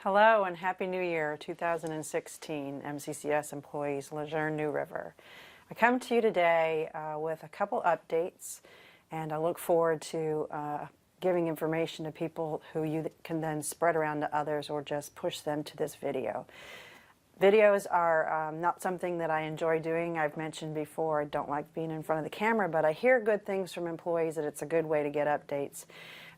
Hello and Happy New Year 2016, MCCS employees, Lejeune-New River. I come to you today with a couple updates, and I look forward to giving information to people who you can then spread around to others or just push them to this video. Videos are not something that I enjoy doing. I've mentioned before I don't like being in front of the camera, but I hear good things from employees that it's a good way to get updates.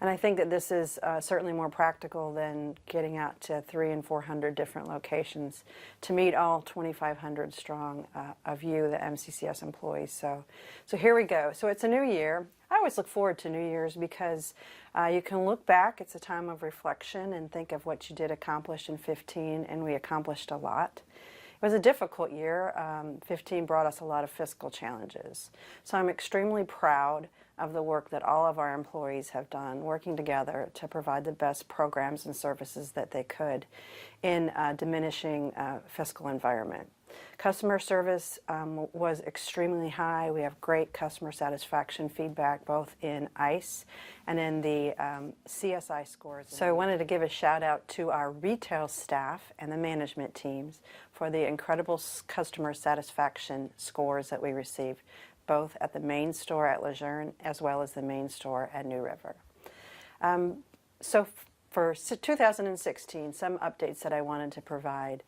And I think that this is certainly more practical than getting out to 300 and 400 different locations to meet all 2,500 strong of you, the MCCS employees. So here we go. So it's a new year. I always look forward to New Year's because you can look back. It's a time of reflection and think of what you did accomplish in 15, and we accomplished a lot. It was a difficult year. 15 brought us a lot of fiscal challenges. So I'm extremely proud of the work that all of our employees have done, working together to provide the best programs and services that they could in a diminishing fiscal environment. Customer service was extremely high. We have great customer satisfaction feedback both in ICE and in the CSI scores. So I wanted to give a shout out to our retail staff and the management teams for the incredible customer satisfaction scores that we received, both at the main store at Lejeune as well as the main store at New River. So for 2016, some updates that I wanted to provide.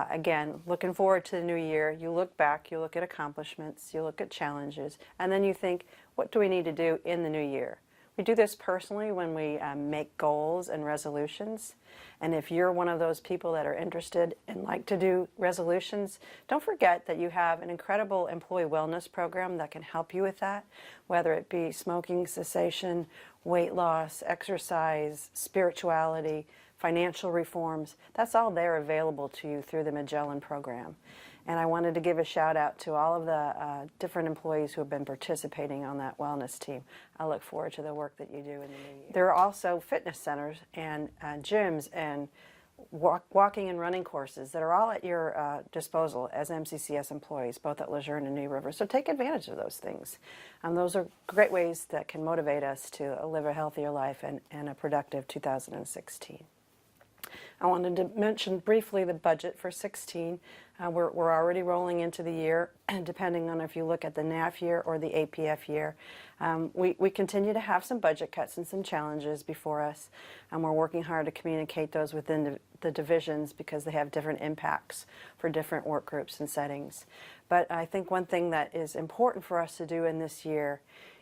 Again, looking forward to the new year. You look back, you look at accomplishments, you look at challenges, and then you think, what do we need to do in the new year? We do this personally when we make goals and resolutions. And if you're one of those people that are interested and like to do resolutions, don't forget that you have an incredible employee wellness program that can help you with that, whether it be smoking cessation, weight loss, exercise, spirituality, financial reforms. That's all there available to you through the Magellan program. And I wanted to give a shout out to all of the different employees who have been participating on that wellness team. I look forward to the work that you do in the new year. There are also fitness centers and gyms and walking and running courses that are all at your disposal as MCCS employees, both at Lejeune and New River. So take advantage of those things. Those are great ways that can motivate us to live a healthier life and a productive 2016. I wanted to mention briefly the budget for 16. We're already rolling into the year, and depending on if you look at the NAF year or the APF year. We continue to have some budget cuts and some challenges before us, and we're working hard to communicate those within the divisions because they have different impacts for different work groups and settings. But I think one thing that is important for us to do in this year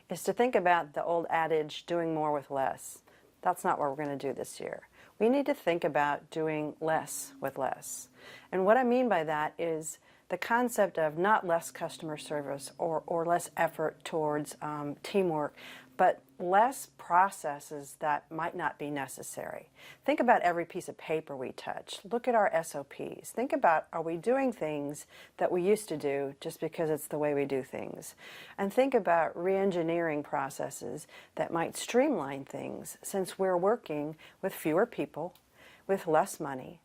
is to think about the old adage, doing more with less. That's not what we're going to do this year. We need to think about doing less with less. And what I mean by that is the concept of not less customer service or less effort towards teamwork, but less processes that might not be necessary. Think about every piece of paper we touch. Look at our SOPs. Think about, are we doing things that we used to do just because it's the way we do things? And think about re-engineering processes that might streamline things since we're working with fewer people, with less money.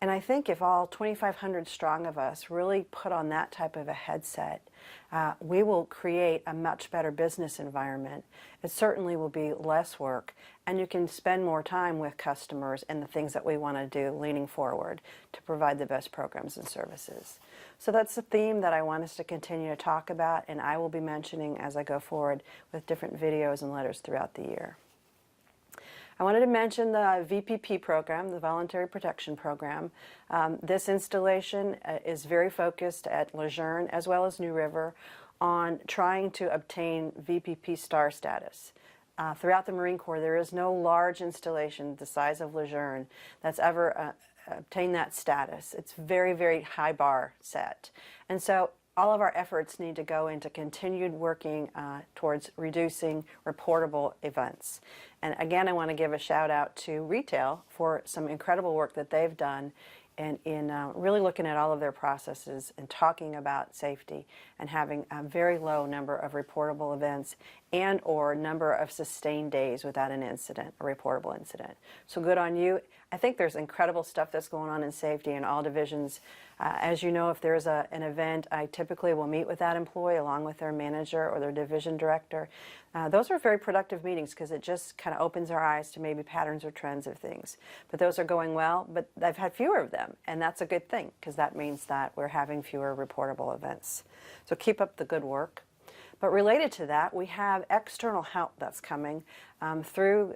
And I think if all 2,500 strong of us really put on that type of a headset, we will create a much better business environment. It certainly will be less work, and you can spend more time with customers and the things that we want to do leaning forward to provide the best programs and services. So that's the theme that I want us to continue to talk about, and I will be mentioning as I go forward with different videos and letters throughout the year. I wanted to mention the VPP program, the Voluntary Protection Program. This installation is very focused at Lejeune as well as New River on trying to obtain VPP star status. Throughout the Marine Corps, there is no large installation the size of Lejeune that's ever obtained that status. It's very, very high bar set. And so all of our efforts need to go into continued working towards reducing reportable events. And again, I want to give a shout out to retail for some incredible work that they've done in really looking at all of their processes and talking about safety and having a very low number of reportable events and or number of sustained days without an incident, a reportable incident. So good on you. I think there's incredible stuff that's going on in safety in all divisions As you know, if there's an event, I typically will meet with that employee along with their manager or their division director. Those are very productive meetings because it just kind of opens our eyes to maybe patterns or trends of things. But those are going well, but I've had fewer of them, and that's a good thing because that means that we're having fewer reportable events. So keep up the good work. But related to that, we have external help that's coming through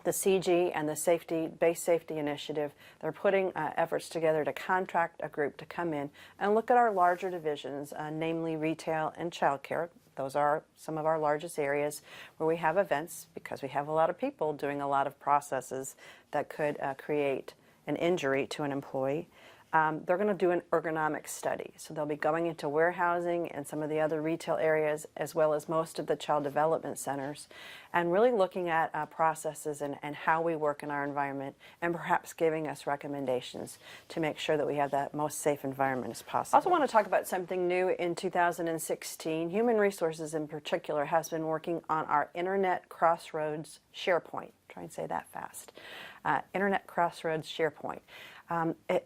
the CG and the Base Safety Initiative. They're putting efforts together to contract a group to come in and look at our larger divisions, namely retail and childcare. Those are some of our largest areas where we have events because we have a lot of people doing a lot of processes that could create an injury to an employee. They're going to do an ergonomic study. So they'll be going into warehousing and some of the other retail areas, as well as most of the child development centers, and really looking at processes and how we work in our environment, and perhaps giving us recommendations to make sure that we have that most safe environment as possible. I also want to talk about something new in 2016. Human Resources in particular has been working on our Internet Crossroads SharePoint. Try and say that fast. Internet Crossroads SharePoint.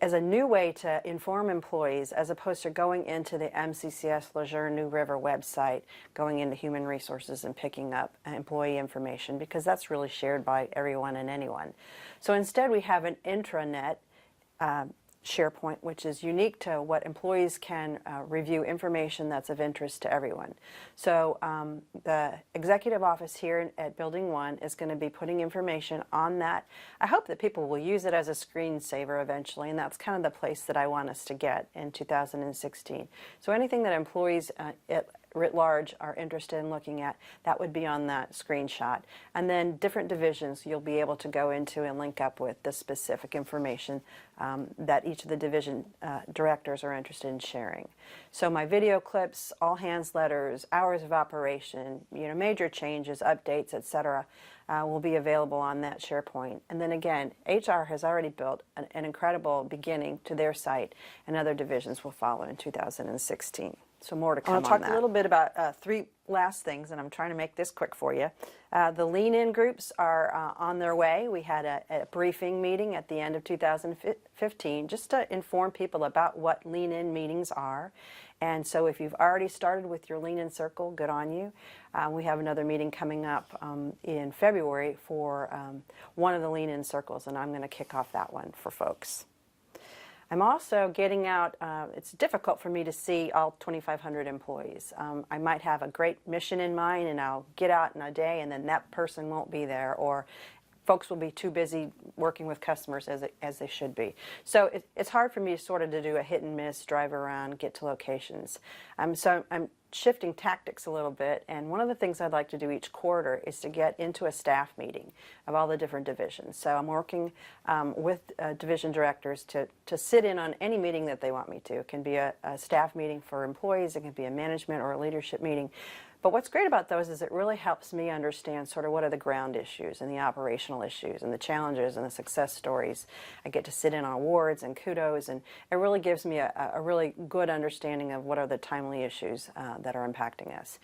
As a new way to inform employees as opposed to going into the MCCS Lejeune-New River website, going into Human Resources and picking up employee information, because that's really shared by everyone and anyone. So instead we have an intranet SharePoint, which is unique to what employees can review information that's of interest to everyone. So the executive office here at Building 1 is going to be putting information on that. I hope that people will use it as a screensaver eventually, and that's kind of the place that I want us to get in 2016. So anything that employees writ large are interested in looking at, that would be on that screenshot. And then different divisions you'll be able to go into and link up with the specific information that each of the division directors are interested in sharing. So my video clips, all hands letters, hours of operation, major changes, updates, etc. Will be available on that SharePoint. And then again, HR has already built an incredible beginning to their site, and other divisions will follow in 2016. So more to come on that. I'll talk a little bit about three last things, and I'm trying to make this quick for you. The lean-in groups are on their way. We had a briefing meeting at the end of 2015 just to inform people about what lean-in meetings are. And so if you've already started with your lean-in circle, good on you. We have another meeting coming up in February for one of the lean-in circles, and I'm going to kick off that one for folks. I'm also getting out, it's difficult for me to see all 2,500 employees. I might have a great mission in mind and I'll get out in a day and then that person won't be there, or folks will be too busy working with customers as they should be. So it's hard for me sort of to do a hit and miss, drive around, get to locations. So I'm shifting tactics a little bit, and one of the things I'd like to do each quarter is to get into a staff meeting of all the different divisions. So I'm working with division directors to sit in on any meeting that they want me to. It can be a staff meeting for employees, it can be a management or a leadership meeting. But what's great about those is it really helps me understand sort of what are the ground issues and the operational issues and the challenges and the success stories. I get to sit in on awards and kudos, and it really gives me a really good understanding of what are the timely issues that are impacting us.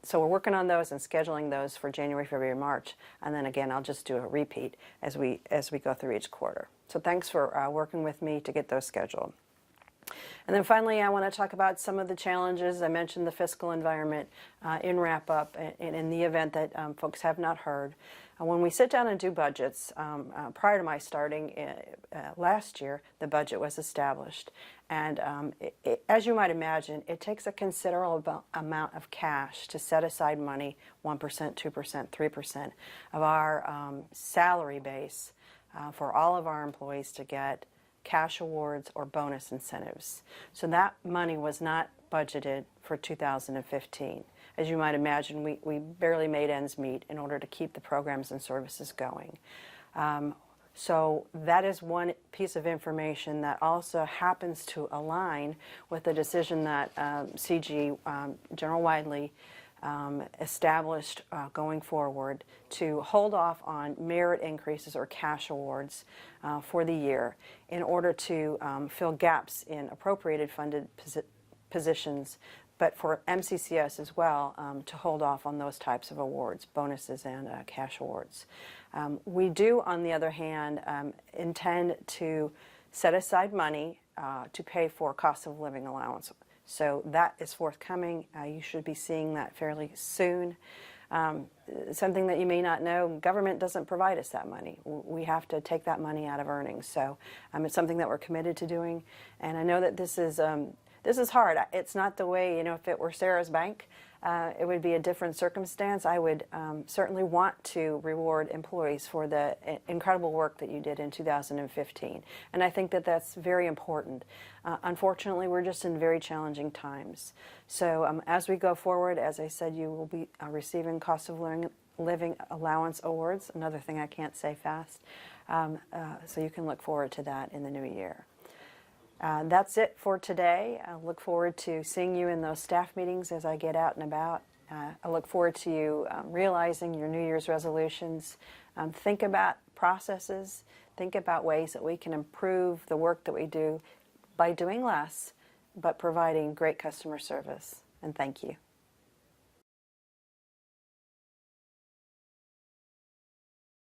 So we're working on those and scheduling those for January, February, March, and then again I'll just do a repeat as we go through each quarter. So thanks for working with me to get those scheduled. And then finally, I want to talk about some of the challenges. I mentioned the fiscal environment in wrap-up, and in the event that folks have not heard. When we sit down and do budgets, prior to my starting last year, the budget was established. And as you might imagine, it takes a considerable amount of cash to set aside money, 1%, 2%, 3% of our salary base for all of our employees to get cash awards or bonus incentives. So that money was not budgeted for 2015. As you might imagine, we barely made ends meet in order to keep the programs and services going. So that is one piece of information that also happens to align with the decision that CG, General Widely, established going forward to hold off on merit increases or cash awards for the year in order to fill gaps in appropriated funded positions, but for MCCS as well to hold off on those types of awards, bonuses and cash awards. We do, on the other hand, intend to set aside money to pay for cost of living allowance. So that is forthcoming. You should be seeing that fairly soon. Something that you may not know, government doesn't provide us that money. We have to take that money out of earnings. So it's something that we're committed to doing. And I know that this is hard. It's not the way, if it were Sarah's bank, it would be a different circumstance. I would certainly want to reward employees for the incredible work that you did in 2015. And I think that that's very important. Unfortunately, we're just in very challenging times. So as we go forward, as I said, you will be receiving cost of living allowance awards, another thing I can't say fast. So you can look forward to that in the new year. That's it for today. I look forward to seeing you in those staff meetings as I get out and about. I look forward to you realizing your New Year's resolutions. Think about processes. Think about ways that we can improve the work that we do by doing less, but providing great customer service. And thank you.